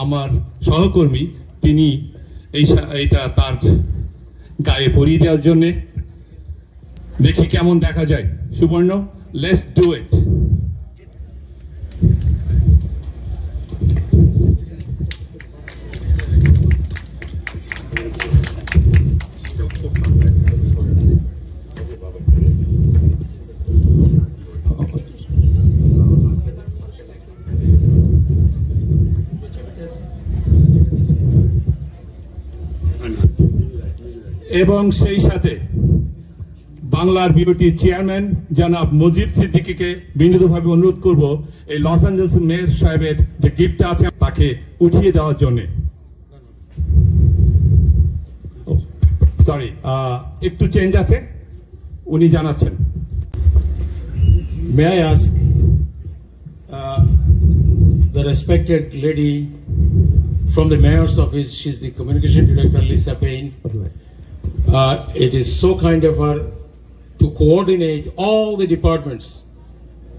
আমার সহকর্মী তিনি এইটা তার গায়ে পরিয়ে দেওয়ার জন্য দেখি কেমন দেখা যায় সুবর্ণ লেটস ডু ইট এবং সেই সাথে বাংলার বিউটি চেয়ারম্যান জনাব মুজিব সিদ্দিকীকে বিনীতভাবে অনুরোধ করব এই লস অ্যাঞ্জেলস মেয়র সাহেবের যে গিফটটা আছে তাকে উঠিয়ে দেওয়ার জন্য সরি একটু চেঞ্জ আছে উনি জানাচ্ছেন May I ask the respected lady from the mayor's office, she's the communication director, Lisa Payne. It is so kind of her to coordinate all the departments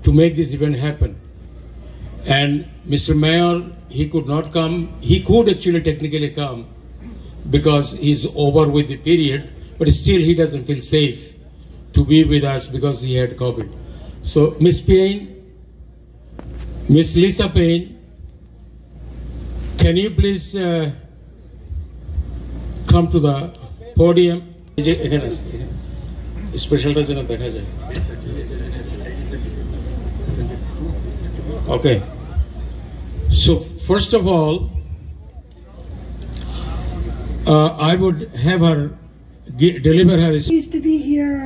to make this event happen. And Mr. Mayor, he could not come. He could actually technically come because he's over with the period, but still he doesn't feel safe to be with us because he had COVID. So Ms. Payne, Ms. Lisa Payne, can you please come to the podium? Special okay. So first of all, I would have her deliver her. Pleased to be here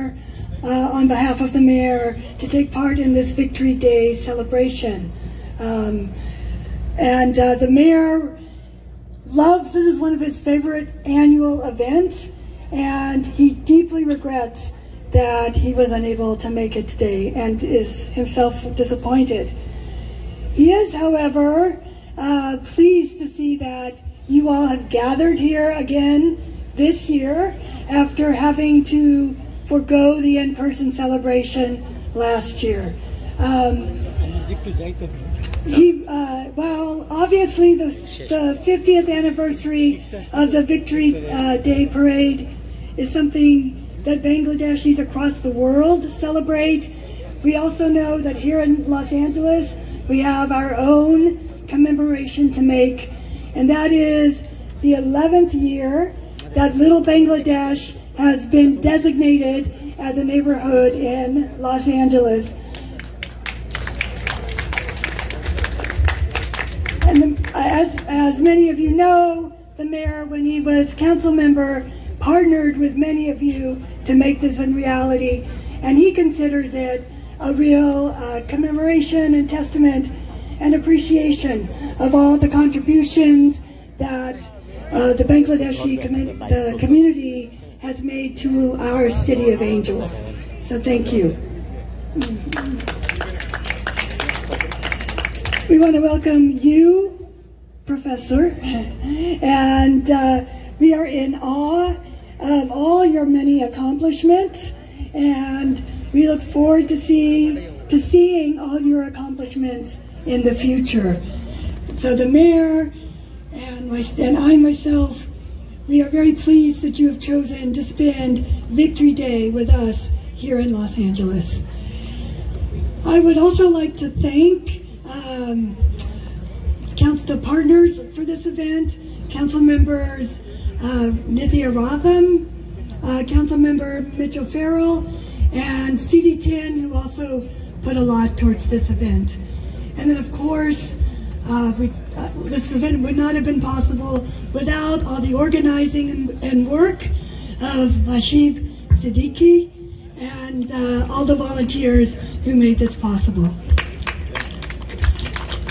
on behalf of the mayor to take part in this Victory Day celebration. And the mayor loves, this is one of his favorite annual events, and he deeply regrets that he was unable to make it today and is himself disappointed. He is, however, pleased to see that you all have gathered here again this year after having to forgo the in-person celebration last year. Well, obviously the 50th anniversary of the Victory Day Parade is something that Bangladeshis across the world celebrate. We also know that here in Los Angeles, we have our own commemoration to make, and that is the 11th year that Little Bangladesh has been designated as a neighborhood in Los Angeles. And as many of you know, the mayor, when he was council member, partnered with many of you to make this a reality, and he considers it a real commemoration and testament and appreciation of all the contributions that the Bangladeshi community has made to our city of Angels. So thank you. We want to welcome you, Professor, and we are in awe of all your many accomplishments, and we look forward to seeing all your accomplishments in the future. So the mayor and I myself, we are very pleased that you have chosen to spend Victory Day with us here in Los Angeles. I would also like to thank the partners for this event, Council members Nithya Ratham, Council member Mitchell Farrell, and CD10, who also put a lot towards this event. And then, of course, this event would not have been possible without all the organizing and work of Mashib Siddiqui and all the volunteers who made this possible.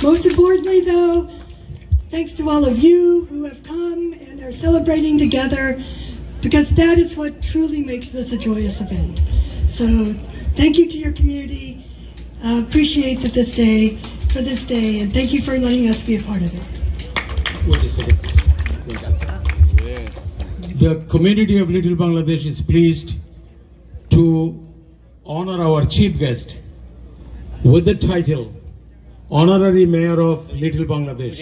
Most importantly, though, thanks to all of you who have come and are celebrating together, because that is what truly makes this a joyous event. So thank you to your community. Appreciate this day, and thank you for letting us be a part of it. Wait a second. The community of Little Bangladesh is pleased to honor our chief guest with the title honorary mayor of Little Bangladesh.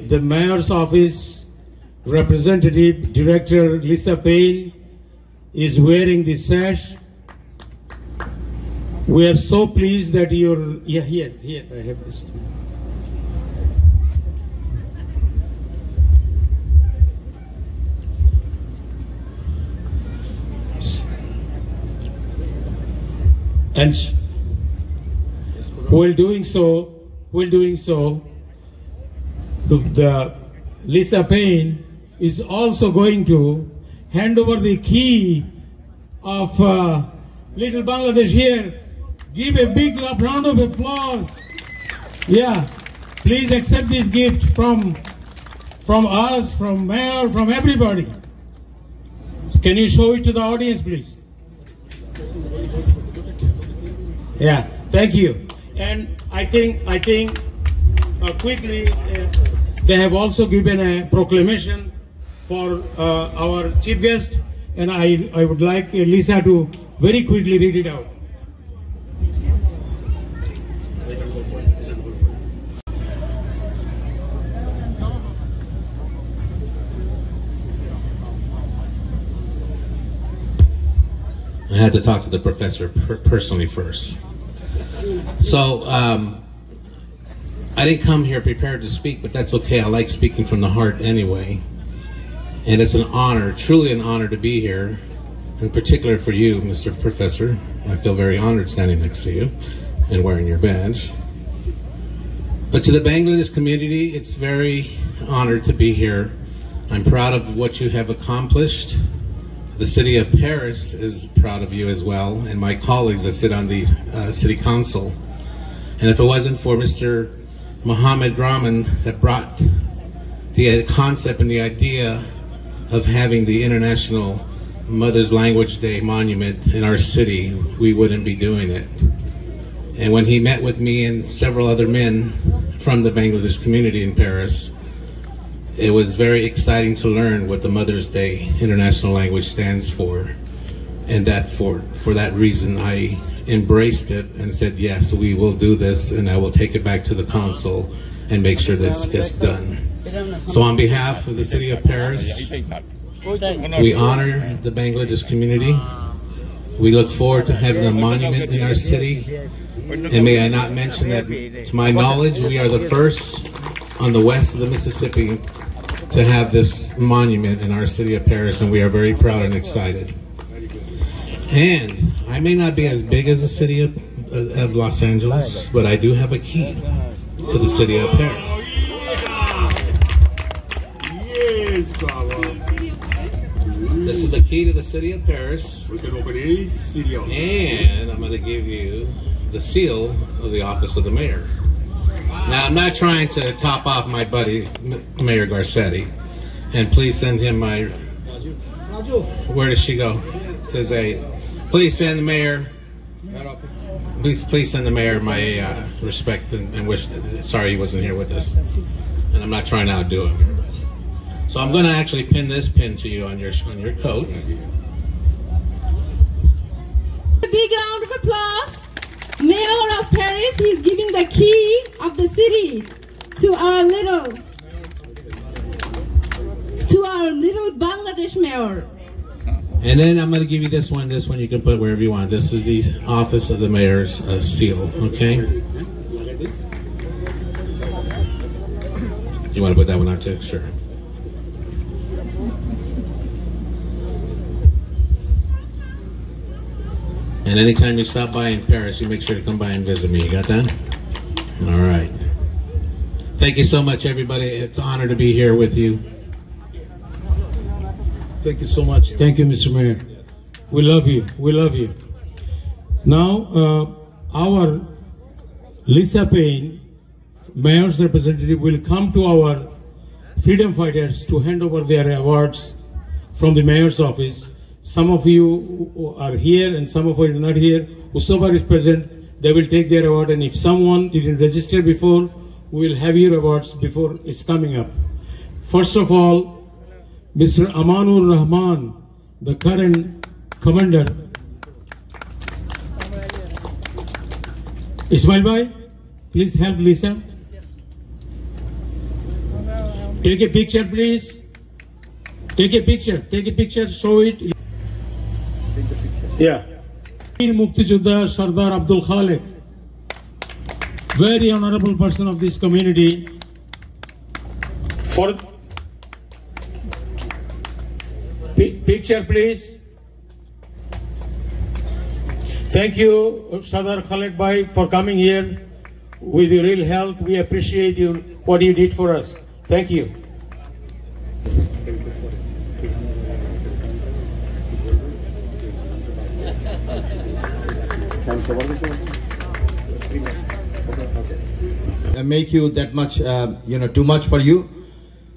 The mayor's office representative, Director Lisa Payne, is wearing the sash. We are so pleased that you're, yeah, here, I have this. And while doing so, the Lisa Payne is also going to hand over the key of Little Bangladesh here. Give a big round of applause. Yeah, please accept this gift from us, from Mayor, from everybody. Can you show it to the audience, please? Yeah, thank you. And I think quickly, they have also given a proclamation for our chief guest, and I would like Lisa to very quickly read it out. I had to talk to the professor personally first. So, I didn't come here prepared to speak, but that's okay. I like speaking from the heart anyway. And it's an honor, truly an honor to be here, in particular for you, Mr. Professor. I feel very honored standing next to you and wearing your badge. But to the Bangladesh community, it's very honored to be here. I'm proud of what you have accomplished. The city of Paris is proud of you as well, and my colleagues that sit on the city council. And if it wasn't for Mr. Mohammed Rahman that brought the concept and the idea of having the International Mother's Language Day monument in our city, we wouldn't be doing it. And when he met with me and several other men from the Bangladesh community in Paris, it was very exciting to learn what the Mother's Day International Language stands for. And that for that reason, I embraced it and said, yes, we will do this, and I will take it back to the council and make sure this gets done. So on behalf of the city of Paris, we honor the Bangladesh community. We look forward to having a monument in our city. And may I not mention that, to my knowledge, we are the first on the west of the Mississippi to have this monument in our city of Paris, and we are very proud and excited. And I may not be as big as the city of Los Angeles, but I do have a key to the city of Paris. This is the key to the city of Paris, and I'm going to give you the seal of the office of the mayor. Now, I'm not trying to top off my buddy, Mayor Garcetti, and please send him my, where does she go? Please send the mayor, please send the mayor my respect and wish, sorry he wasn't here with us, and I'm not trying to outdo him. So I'm going to actually pin this pin to you on your coat. A big round of applause. Mayor of Paris, he's giving the key of the city to our little Bangladesh mayor. And then I'm going to give you this one you can put wherever you want. This is the office of the mayor's seal, okay? Do you want to put that one on too? Sure. And anytime you stop by in Paris, you make sure to come by and visit me. You got that? All right. Thank you so much, everybody. It's an honor to be here with you. Thank you so much. Thank you, Mr. Mayor. We love you. We love you. Now, our Lisa Payne, mayor's representative, will come to our freedom fighters to hand over their awards from the mayor's office. Some of you are here and some of you are not here. Whosoever is present, they will take their award, and if someone didn't register before, we will have your awards before it's coming up. First of all, Mr. Amanur Rahman, the current Commander. Ismail Bhai, please help Lisa. Take a picture, please. Take a picture, show it. Yeah. Mukti Juddha Sardar Abdul Khalid, very honorable person of this community. For picture, please. Thank you, Sardar Khalid Bhai, for coming here with your real help. We appreciate you, what you did for us. Thank you. Make you that much, too much for you.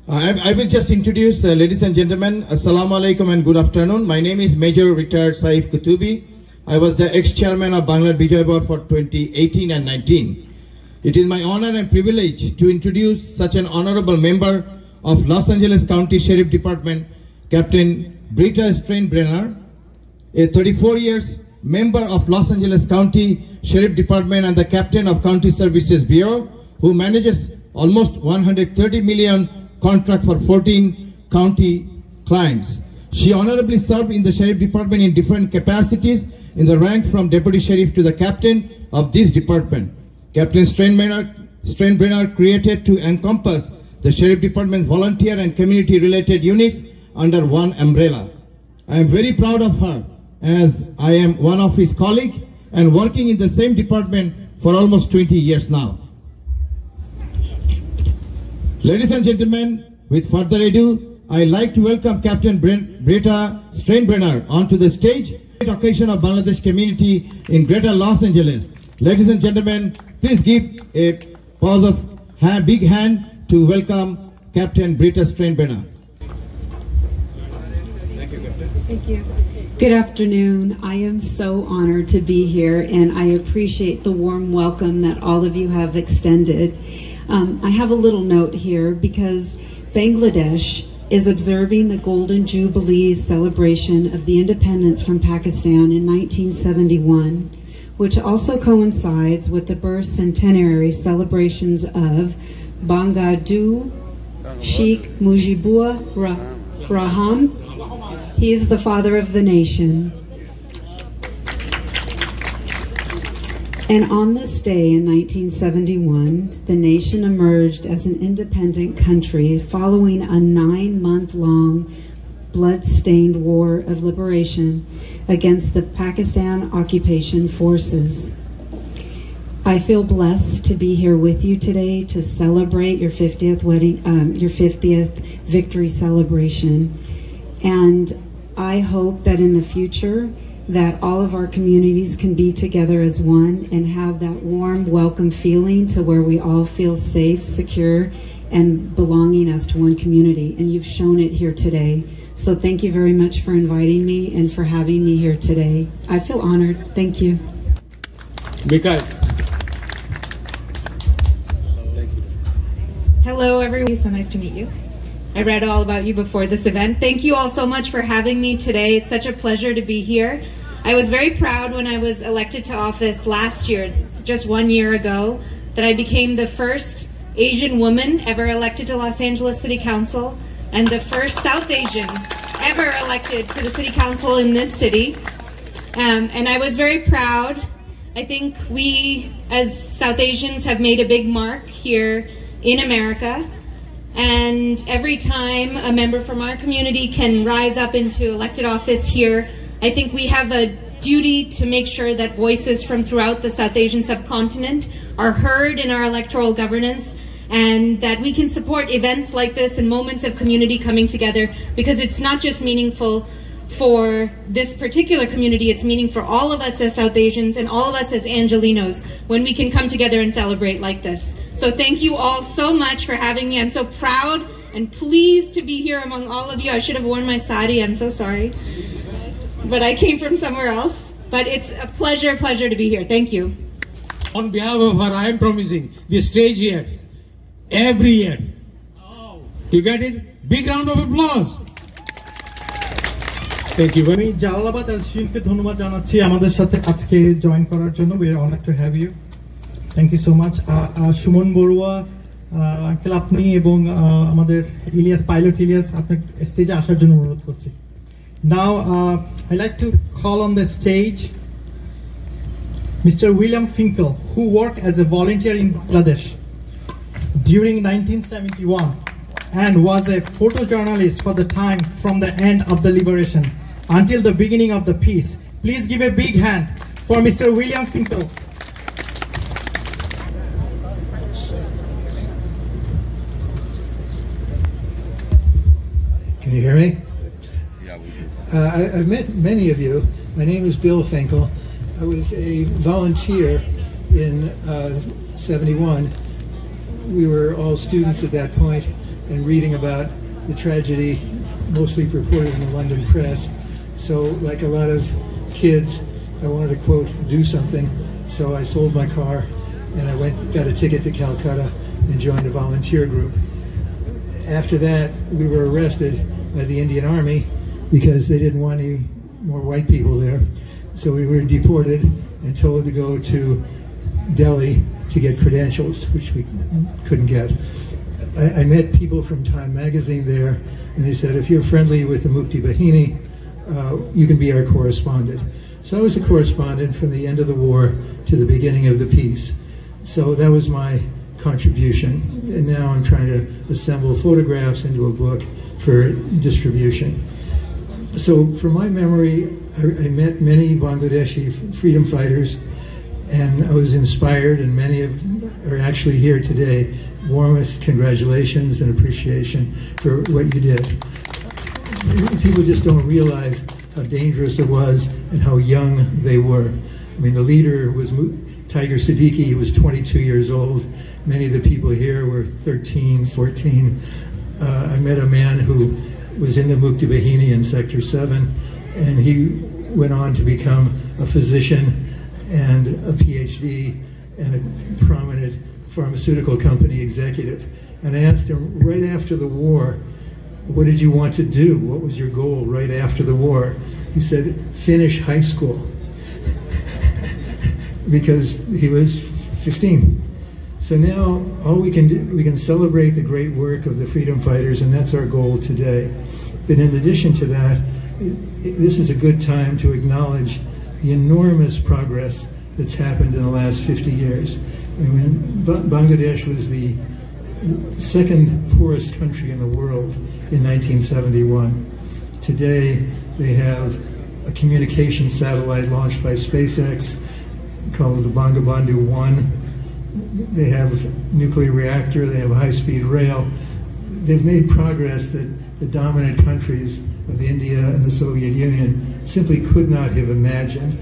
I will just introduce, ladies and gentlemen, Assalamu alaikum and good afternoon. My name is Major Retired Saif Kutubi. I was the ex-chairman of Banglar Bijoy for 2018 and 19. It is my honor and privilege to introduce such an honorable member of Los Angeles County Sheriff Department, Captain Britta Steinbrenner, a 34 years member of Los Angeles County Sheriff Department and the captain of County Services Bureau, who manages almost 130 million contract for 14 county clients. She honorably served in the Sheriff Department in different capacities in the rank from Deputy Sheriff to the captain of this department. Captain Steinbrenner created to encompass the Sheriff Department's volunteer and community-related units under one umbrella. I am very proud of her, as I am one of his colleagues and working in the same department for almost 20 years now. Ladies and gentlemen, with further ado, I'd like to welcome Captain Britta Steinbrenner onto the stage. Great occasion of Bangladesh community in Greater Los Angeles. Ladies and gentlemen, please give a pause of big hand to welcome Captain Britta Steinbrenner. Thank you. Good afternoon. I am so honored to be here, and I appreciate the warm welcome that all of you have extended. I have a little note here because Bangladesh is observing the Golden Jubilee celebration of the independence from Pakistan in 1971, which also coincides with the birth centenary celebrations of Bangadu Sheikh Mujibur Rahman. He is the father of the nation. And on this day in 1971, the nation emerged as an independent country following a 9-month-long blood-stained war of liberation against the Pakistan occupation forces. I feel blessed to be here with you today to celebrate your 50th victory celebration. And I hope that in the future that all of our communities can be together as one and have that warm, welcome feeling to where we all feel safe, secure, and belonging as to one community. And you've shown it here today. So thank you very much for inviting me and for having me here today. I feel honored. Thank you. Bijoy. Hello, everyone. So nice to meet you. I read all about you before this event. Thank you all so much for having me today. It's such a pleasure to be here. I was very proud when I was elected to office last year, just 1 year ago, that I became the first Asian woman ever elected to Los Angeles City Council and the first South Asian ever elected to the City Council in this city. And I was very proud. I think we, as South Asians, have made a big mark here in America. And every time a member from our community can rise up into elected office here, I think we have a duty to make sure that voices from throughout the South Asian subcontinent are heard in our electoral governance, and that we can support events like this and moments of community coming together, because it's not just meaningful for this particular community, it's meaning for all of us as South Asians and all of us as Angelinos when we can come together and celebrate like this. So thank you all so much for having me. I'm so proud and pleased to be here among all of you. I should have worn my sari, I'm so sorry. But I came from somewhere else. But it's a pleasure to be here. Thank you. On behalf of her, I am promising this stage here, every year. You get it? Big round of applause. Thank you. আমি জালালাবাদ শিল্পকে ধন্যবাদ জানাচ্ছি আমাদের সাথে আজকে join করার জন্য। We are honored to have you. Thank you so much. Suman Barua uncle আপনি এবং আমাদের ইলিয়াস পাইলট ইলিয়াস আপনি স্টেজে আসার জন্য অনুরোধ করছি। Now I like to call on the stage Mr. William Finkel, who worked as a volunteer in Bangladesh during 1971 and was a photojournalist for the time from the end of the liberation until the beginning of the peace. Please give a big hand for Mr. William Finkel. Can you hear me? I've met many of you. My name is Bill Fenkel. I was a volunteer in 71. We were all students at that point and reading about the tragedy, mostly reported in the London press. So like a lot of kids, I wanted to, quote, do something. So I sold my car and I got a ticket to Calcutta and joined a volunteer group. After that, we were arrested by the Indian Army because they didn't want any more white people there. So we were deported and told to go to Delhi to get credentials, which we couldn't get. I met people from Time magazine there, and they said, if you're friendly with the Mukti Bahini, you can be our correspondent. So I was a correspondent from the end of the war to the beginning of the peace. So that was my contribution. And now I'm trying to assemble photographs into a book for distribution. So from my memory, I met many Bangladeshi freedom fighters, and I was inspired, and many of them are actually here today. Warmest congratulations and appreciation for what you did. People just don't realize how dangerous it was and how young they were. I mean, the leader was Tiger Siddiqui. He was 22 years old. Many of the people here were 13, 14. I met a man who was in the Mukti Bahini in Sector 7, and he went on to become a physician and a PhD and a prominent pharmaceutical company executive. And I asked him right after the war, what did you want to do? What was your goal right after the war? He said, finish high school. Because he was 15. So now all we can do, we can celebrate the great work of the freedom fighters, and that's our goal today. But in addition to that, this is a good time to acknowledge the enormous progress that's happened in the last 50 years. I mean, Bangladesh was the second poorest country in the world in 1971. Today, they have a communication satellite launched by SpaceX called the Bangabandhu 1. They have a nuclear reactor, they have high-speed rail. They've made progress that the dominant countries of India and the Soviet Union simply could not have imagined.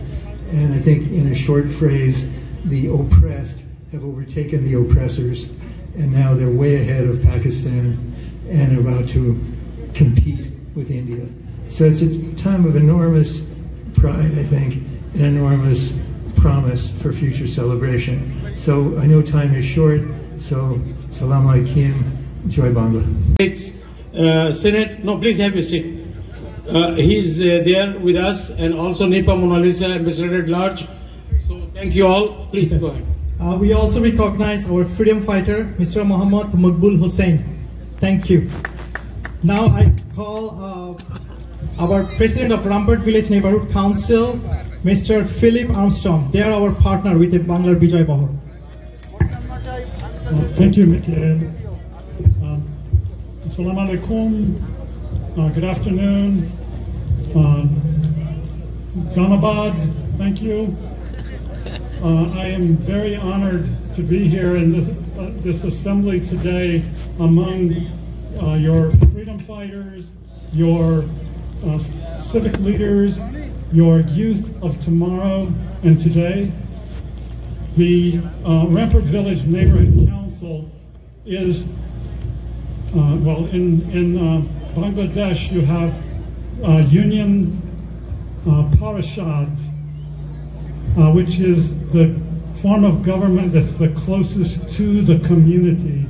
And I think in a short phrase, the oppressed have overtaken the oppressors, and now they're way ahead of Pakistan and about to compete with India. So it's a time of enormous pride, I think, and enormous promise for future celebration. So I know time is short, so salam alaikum, Joy Bangla. Senate, no, please have your seat. He's there with us, and also Nipa Mona Lisa, Ambassador at Large. So thank you all. Please go ahead. We also recognize our freedom fighter, Mr. Muhammad Maqbul Hussain. Thank you. Now I call our President of Rampart Village Neighborhood Council, Mr. Philip Armstrong. They are our partner with the Banglar Bijoy Bahor. Thank you, Mikhail. Assalamu alaikum. Good afternoon. Dhanabad, thank you. I am very honored to be here in this assembly today among your freedom fighters, your civic leaders, your youth of tomorrow and today. The Rampart Village Neighborhood Council is, well, in Bangladesh you have union parishads, which is the form of government that's the closest to the community.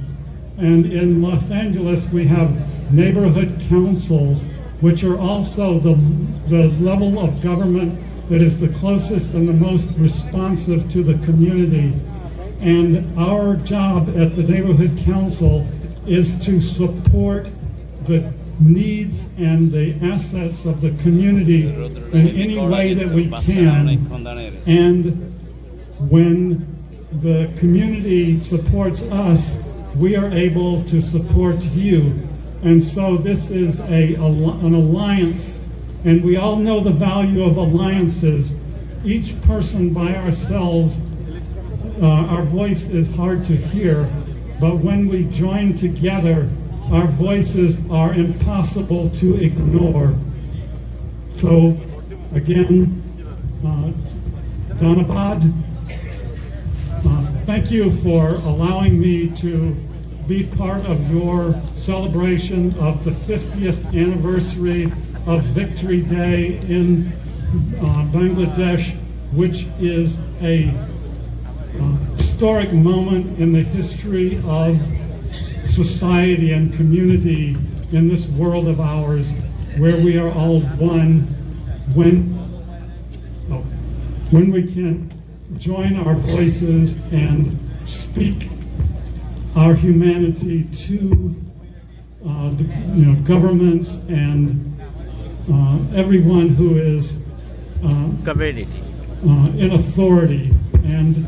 And in Los Angeles we have neighborhood councils, which are also the level of government that is the closest and the most responsive to the community. And our job at the Neighborhood Council is to support the needs and the assets of the community in any way that we can. And when the community supports us, we are able to support you. And so this is an alliance, and we all know the value of alliances. Each person by ourselves, our voice is hard to hear, but when we join together, our voices are impossible to ignore. So again, Dhanabad, thank you for allowing me to be part of your celebration of the 50th anniversary of Victory Day in Bangladesh, which is a historic moment in the history of society and community in this world of ours, where we are all one when we can join our voices and speak our humanity to the governments and everyone who is in authority, and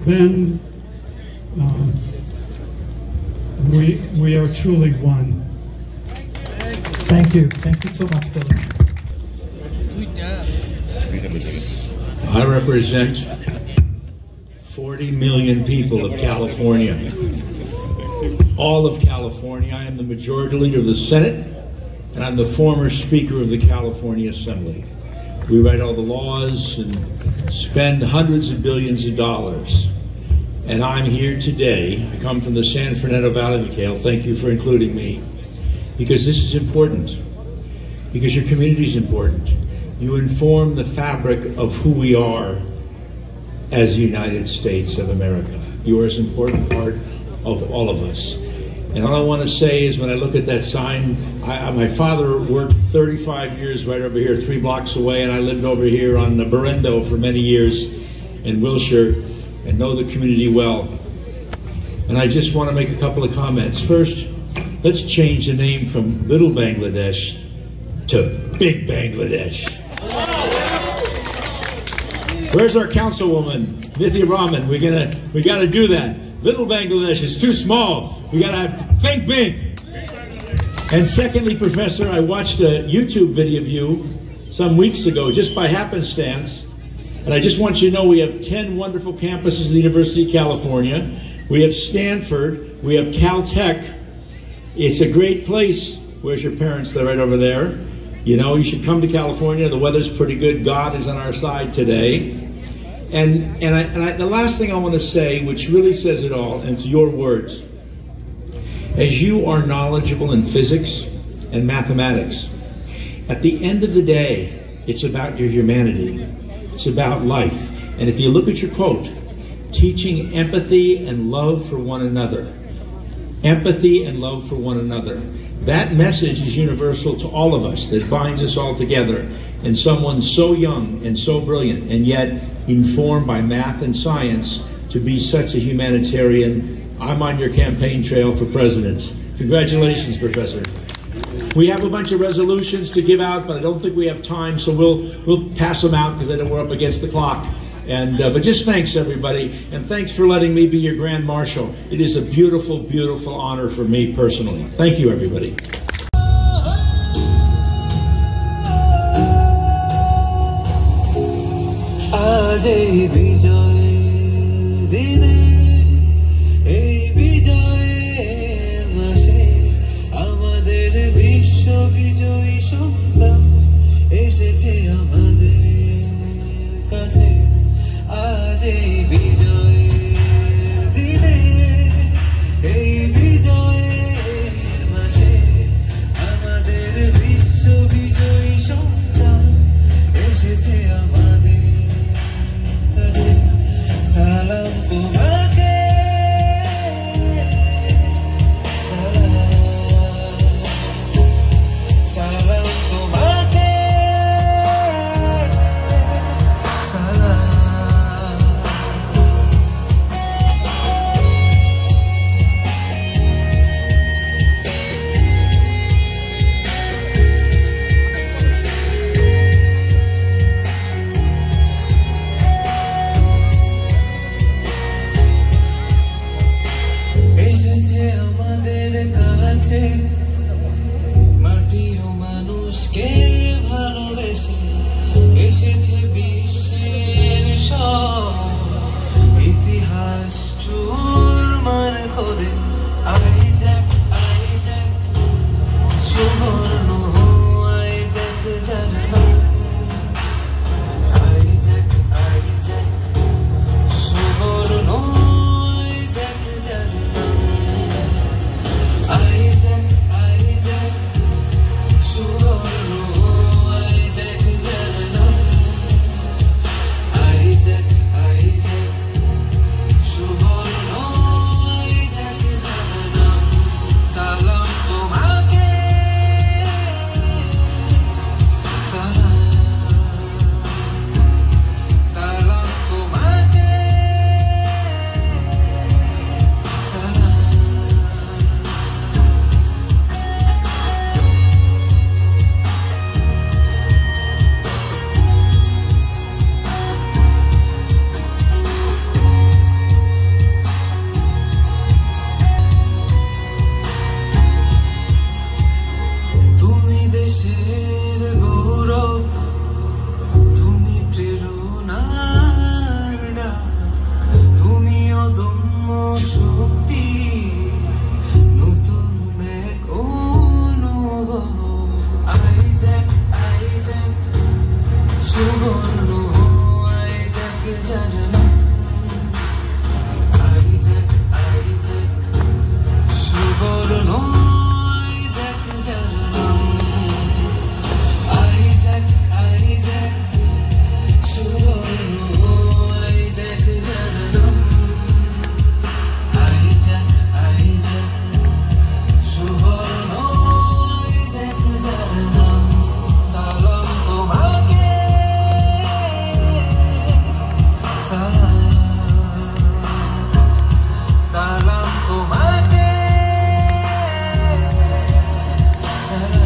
then we are truly one. Thank you so much for that. I represent 40 million people of California. All of California. I am the majority leader of the Senate, and I'm the former Speaker of the California Assembly. We write all the laws and spend hundreds of billions of dollars. And I'm here today. I come from the San Fernando Valley, Mikhail. Thank you for including me. Because this is important. Because your community is important. You inform the fabric of who we are as the United States of America. You are an important part of all of us. And all I want to say is, when I look at that sign, my father worked 35 years right over here, 3 blocks away, and I lived over here on Berendo for many years in Wilshire, and know the community well. And I just want to make a couple of comments. First, let's change the name from Little Bangladesh to Big Bangladesh. Where's our councilwoman, Nithya Raman? We gotta do that. Little Bangladesh is too small. We gotta think big. And secondly, Professor, I watched a YouTube video of you some weeks ago, just by happenstance. And I just want you to know we have 10 wonderful campuses at the University of California. We have Stanford. We have Caltech. It's a great place. Where's your parents? They're right over there. You know, you should come to California. The weather's pretty good. God is on our side today. And the last thing I want to say, which really says it all, and it's your words. As you are knowledgeable in physics and mathematics, at the end of the day, it's about your humanity. It's about life. And if you look at your quote, teaching empathy and love for one another. Empathy and love for one another. That message is universal to all of us, that binds us all together. And someone so young and so brilliant, and yet informed by math and science, to be such a humanitarian. I'm on your campaign trail for president. Congratulations, Professor. We have a bunch of resolutions to give out, but I don't think we have time, so we'll pass them out because I know we're up against the clock. And but just thanks, everybody, and thanks for letting me be your Grand Marshal. It is a beautiful, beautiful honor for me personally. Thank you, everybody. বিজয়ী সন্তান এসেছে আমাদের কাছে আজ এই বিজয়ের দিনে এই বিজয়ের মাসে আমাদের বিশ্ব বিজয়ী সন্তান এসেছে আমাদের কাছে গেছে মাটি ও মানুষকে ভালোবেসে এসেছে বিশ্বের সব ইতিহাস চুরমার করে আইজ্যাক আইজ্যাক সুবর্ণ আইজ্যাক জানো আইজ্যাক আইজ্যাক সুবর্ণ আইজ্যাক জানো আইজ্যাক আইজ্যাক সুবর্ণ আইজ্যাক জানো আইজ্যাক আইজ্যাক সুবর্ণ আইজ্যাক জানো সালাম তোমাকে সালাম সালাম তোমাকে সালাম তুমি দেশের গৌরব তুমি প্রেরণার ডাক তুমি অদম্য শক্তি নতুন এক অনুভব আইজ্যাক আইজ্যাক সুবর্ণ আইজ্যাক জানো আইজ্যাক আইজ্যাক সুবর্ণ আইজ্যাক জানো আইজ্যাক আইজ্যাক সুবর্ণ আইজ্যাক জানো আইজ্যাক আইজ্যাক সুবর্ণ আইজ্যাক জানো সালাম তোমাকে সালাম সালাম তোমাকে সালাম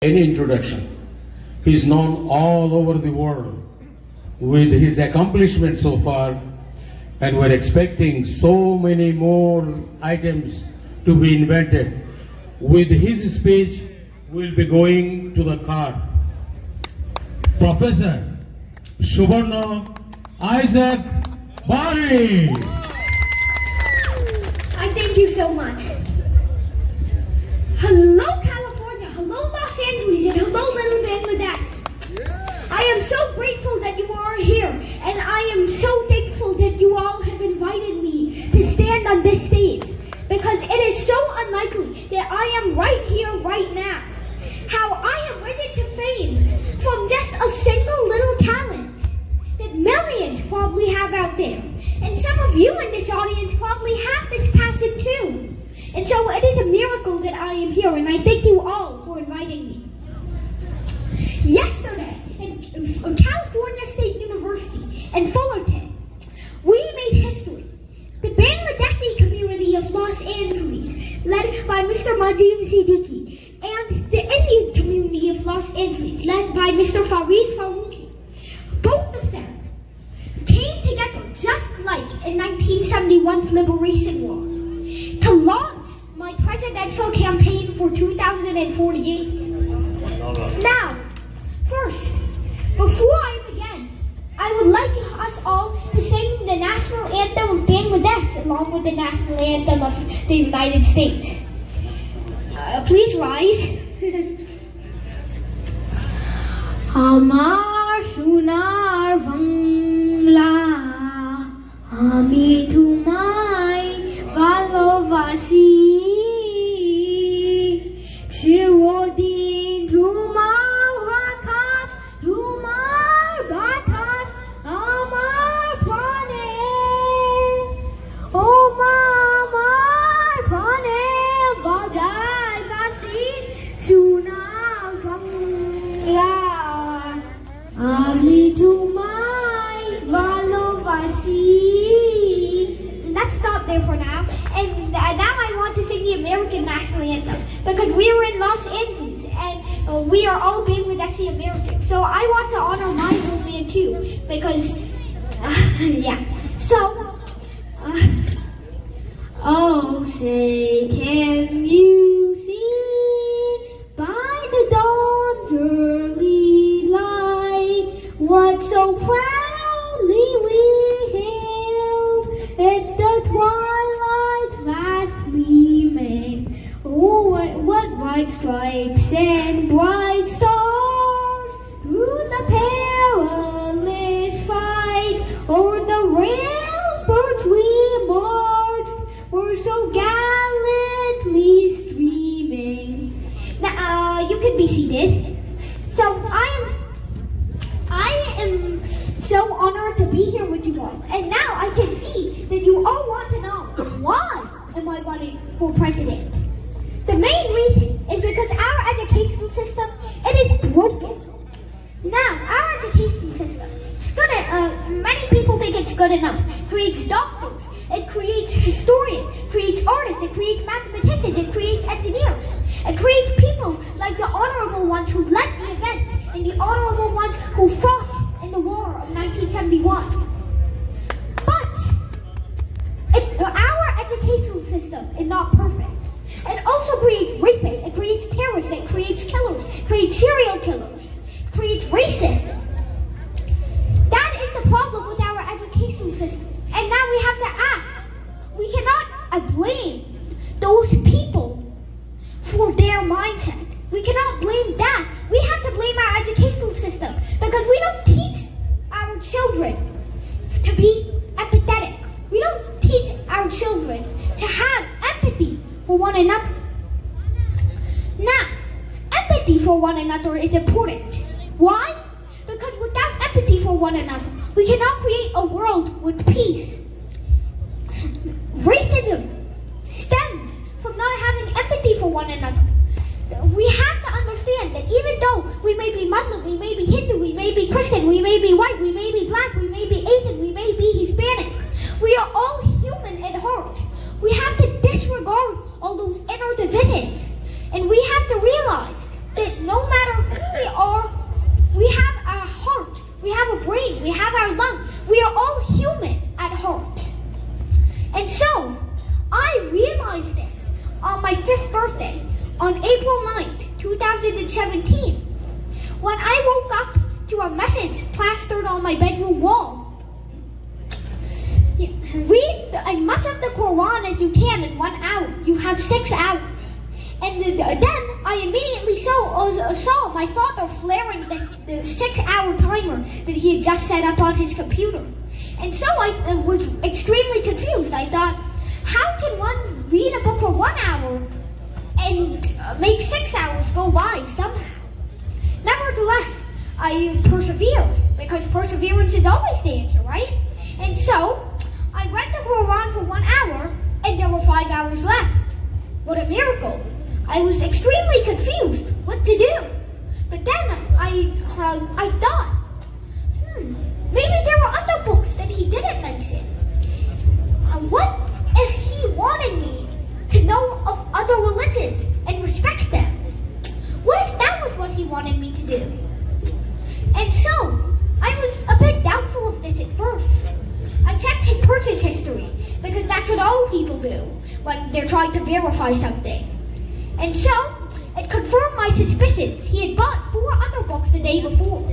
Any introduction. He's known all over the world with his accomplishments so far, and we're expecting so many more items to be invented. With his speech, we'll be going to the car. Professor Subarna Isaac Bari. I thank you so much. Hello, California. Hello, Los Angeles. And hello, little Bangladesh. I am so grateful that you are here. And I am so thankful that you all have invited me to stand on this stage. Because it is so unlikely that I am right here, right now. How I have risen to fame from just a single little talent that millions probably have out there. And some of you in this audience probably have this passion too. And so it is a miracle that I am here, and I thank you all for inviting me. Yesterday, in California State University in Fullerton, we made history. The Bangladeshi community of Los Angeles, led by Mr. Majid Siddiqui, and the Indian community of Los Angeles, led by Mr. Fareed Farouqi, both of them came together just like in 1971's Liberation War to launch my presidential campaign for 2048. Now, first, before I begin, I would like us all to sing the national anthem of Bangladesh along with the national anthem of the United States. Please rise. Amar Sunar Bangla, Ami Tumai Valovasi, Shirodin Tumar Rakas, Tumar Batas, Amar Prane, Omar Prane, Bajai Kasi, Sunar Bangla, Ami Tumai Valovasi. there for now. And now I want to sing the American national anthem because we were in Los Angeles and we are all big with that's the American. So I want to honor my homeland too because, yeah. So, oh, say, can you see by the dawn's early light what so proudly we hailed at the twilight's last gleaming? Oh, what bright stripes and bright stars through the perilous fight o'er the ramparts we marched were so gallantly streaming. Now, you can be seated. So I am so honored to be here with you all. And now I can see that you all want to know, why am I running for president? The main reason is because our educational system, it is broken. Now, our education system, it's good at, many people think it's good enough. It creates doctors, it creates historians, it creates artists, it creates mathematicians, it creates engineers. It creates people like the honorable ones who led the event and the honorable ones who fought in the war of 1971. But our educational system is not perfect. It also creates rapists, it creates terrorists, it creates killers, it creates serial killers, it creates racists. That is the problem with our education system. And now we have to ask, we cannot blame those people for their mindset. We cannot blame that. We have to blame our educational system because we don't teach our children to be empathetic. We don't teach our children to have empathy for one another. Now, empathy for one another is important. Why? Because without empathy for one another, we cannot create a world with peace. Racism stems from not having empathy for one another. We have to understand that even though we may be Muslim, we may be Hindu, we may be Christian, we may be white, we may be black, we may be Asian, we may be Hispanic, we are all human at heart. We have to disregard all those inner divisions. And we have to realize that no matter who we are, we have our heart, we have a brain, we have our lungs. We are all human at heart. And so, I realized this on my 5th birthday, on April 9th, 2017, when I woke up to a message plastered on my bedroom wall. Read as much of the Quran as you can in 1 hour. You have 6 hours. And then I immediately saw my father flaring the 6-hour timer that he had just set up on his computer. And so I was extremely confused. I thought, how can one read a book for 1 hour and make 6 hours go by somehow? Nevertheless, I persevered because perseverance is always the answer, right? And so I read the Quran for 1 hour and there were 5 hours left. What a miracle. I was extremely confused what to do. But then I thought, maybe there were other books that he didn't mention. What if he wanted me to know of other religions and respect them? What if that was what he wanted me to do? And so, I was a bit doubtful of this at first. I checked his purchase history, because that's what all people do when they're trying to verify something. And so, it confirmed my suspicions. He had bought 4 other books the day before.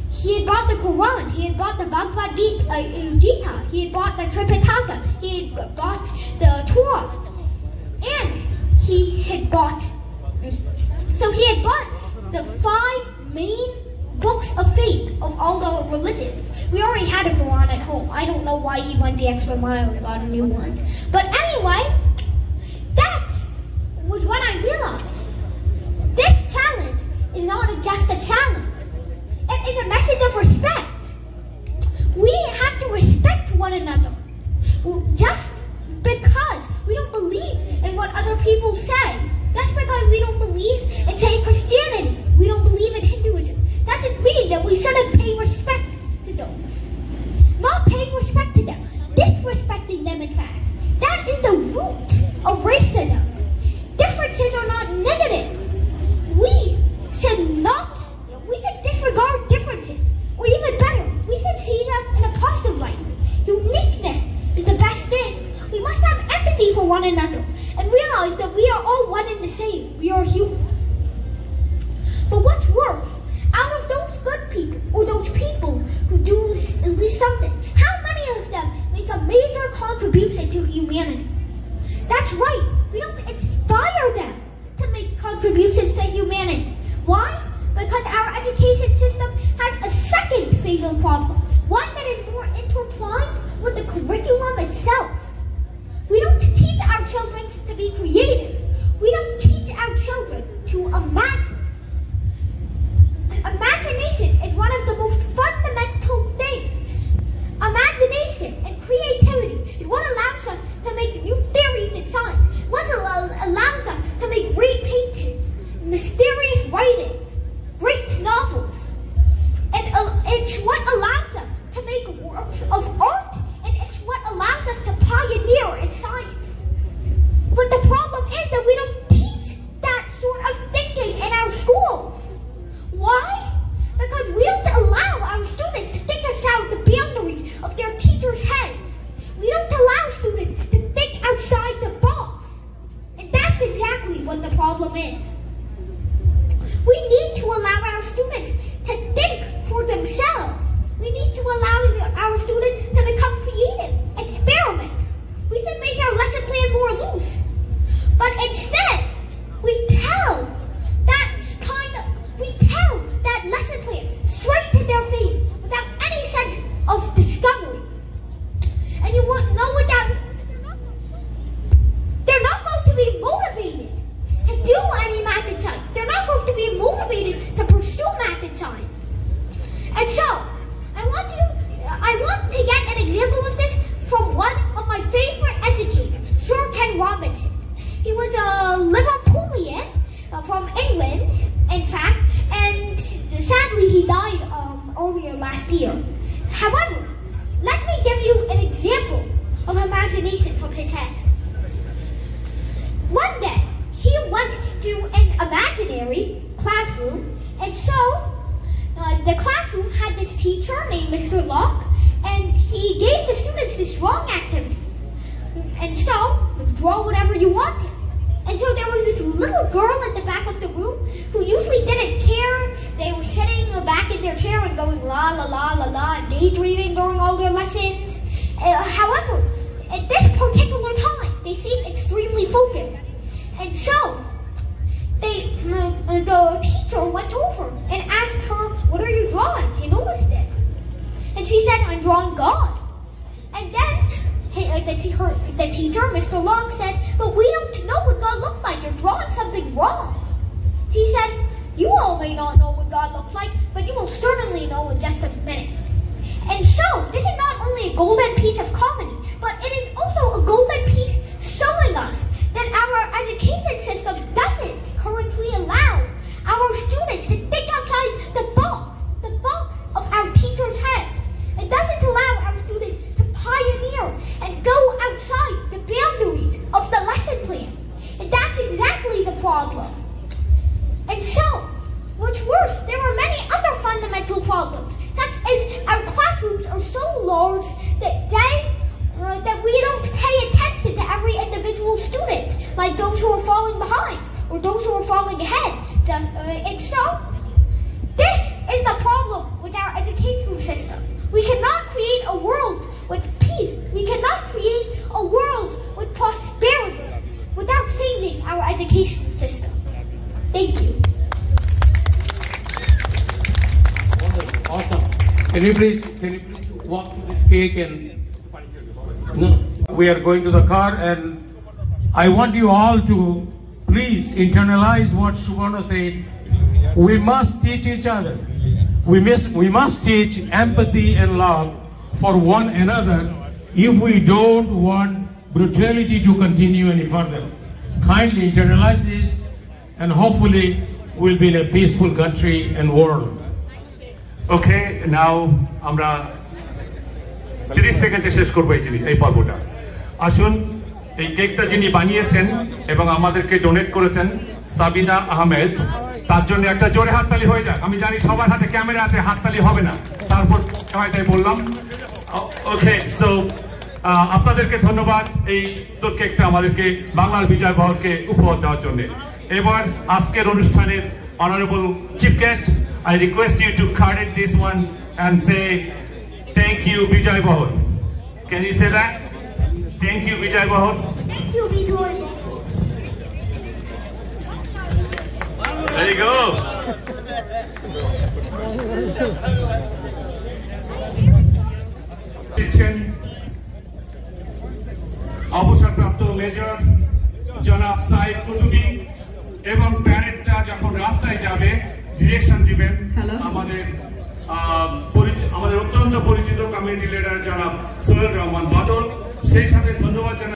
He had bought the Quran, he had bought the Bhagavad Gita, he had bought the Tripitaka, he had bought the Torah, and he had bought the 5 main books of faith of all the religions. We already had a Quran at home. I don't know why he went the extra mile and bought a new one. But anyway, that was when I realized this challenge is not just a challenge. It is a message of respect. We have to respect one another. Just because we don't believe in what other people say, just because we don't believe in, say, Christianity, we don't believe in Hinduism, doesn't mean that we shouldn't pay respect to them. Not paying respect to them, disrespecting them in fact, same. We are human. But what's worse, out of those good people, or those people who do at least something, how many of them make a major contribution to humanity? That's right, we don't inspire them to make contributions to humanity. Why? Because our education system has a second fatal problem, one that is more intertwined with the curriculum itself. We don't teach our children to be creative. We don't teach our children to imagine. Imagination is one of the most fundamental things. Imagination and creativity is what allows us to make new theories in science, what allows us to make great paintings, mysterious writings, great novels. And it's what allows us to make works of art, and it's what allows us to pioneer in science. But the problem is that we don't teach that sort of thinking in our schools. Why? Because we don't allow our students to think outside the boundaries of their teachers' heads. We don't allow students to think outside the box. And that's exactly what the problem is. We need to allow our students to think for themselves. We need to allow our students to become creative, experiment. We should make our lesson plan more loose. But instead, we tell that lesson plan straight to their face without any sense of discovery. And you won't know what that means. They're not going to be motivated to do any math and science. They're not going to be motivated to pursue math and science. And so, I want to get an example of this from one of my favorite educators, Sir Ken Robinson. He was a Liverpoolian from England, in fact, and sadly he died earlier last year. However, let me give you an example of imagination from his head. One day, he went to an imaginary classroom, and so the classroom had this teacher named Mr. Locke, and he gave the students this drawing activity. And so, draw whatever you wanted. And so there was this little girl at the back of the room who usually didn't care. They were sitting back in their chair and going la la la la la and daydreaming during all their lessons. However, at this particular time, they seemed extremely focused. And so, the teacher went over and asked her, "What are you drawing? You noticed this?" And she said, "I'm drawing God." And then the teacher, Mr. Long, said, "But we don't know what God looked like. You're drawing something wrong." She said, "You all may not know what God looks like, but you will certainly know in just a minute." And so, this is not only a golden piece of comedy, but it is also a golden piece showing us that our education system doesn't currently allow our students to think outside the box of our teachers' heads. It doesn't allow our students to pioneer and go outside the boundaries of the lesson plan. And that's exactly the problem. And so, what's worse, there are many other fundamental problems, such as our classrooms are so large that we don't pay attention to every individual student, like those who are falling behind or those who are falling ahead. And so, this is the problem with our educational system. We cannot create a world with peace. We cannot create a world with prosperity without changing our education system. Thank you. Awesome. Can you please walk to this cake and no, we are going to the car, and I want you all to please internalize what Subhana said. We must teach each other. We must teach empathy and love for one another if we don't want brutality to continue any further. Kindly internalize this, and hopefully we'll be in a peaceful country and world. Okay, now আমরা 30 সেকেন্ডে শেষ করব এই পর্বটা। আসুন, এই কেকটা যিনি বানিয়েছেন এবং আমাদেরকে ডোনেট করেছেন, সাবিনা আহমেদ, তার জন্য একটা জোরে হাততালি হয়ে যাক। আমি জানি সবার হাতে ক্যামেরা আছে, হাততালি হবে না, তারপর তাই বললাম। ওকে, সো আপনাদেরকে ধন্যবাদ এই কেকটা আমাদেরকে বাংলার বিজয় বহরকে উপহার দেওয়ার জন্য। এবার আজকের অনুষ্ঠানের honorable chief guest, I request you to credit this one and say thank you Bijoy Bahor. Can you say that? Thank you Bijoy Bahor. Thank you, Bijoy. There you go. অবসরপ্রাপ্ত মেজর জনাব সাইদ কুতুবি এবং প্যারেডটা যখন রাস্তায় যাবে direction দিবেন আমাদের অত্যন্ত পরিচিত কমিউনিটি লিডার জনাব সোহেল রহমান বাদল, সেই সাথে ধন্যবাদ জানাই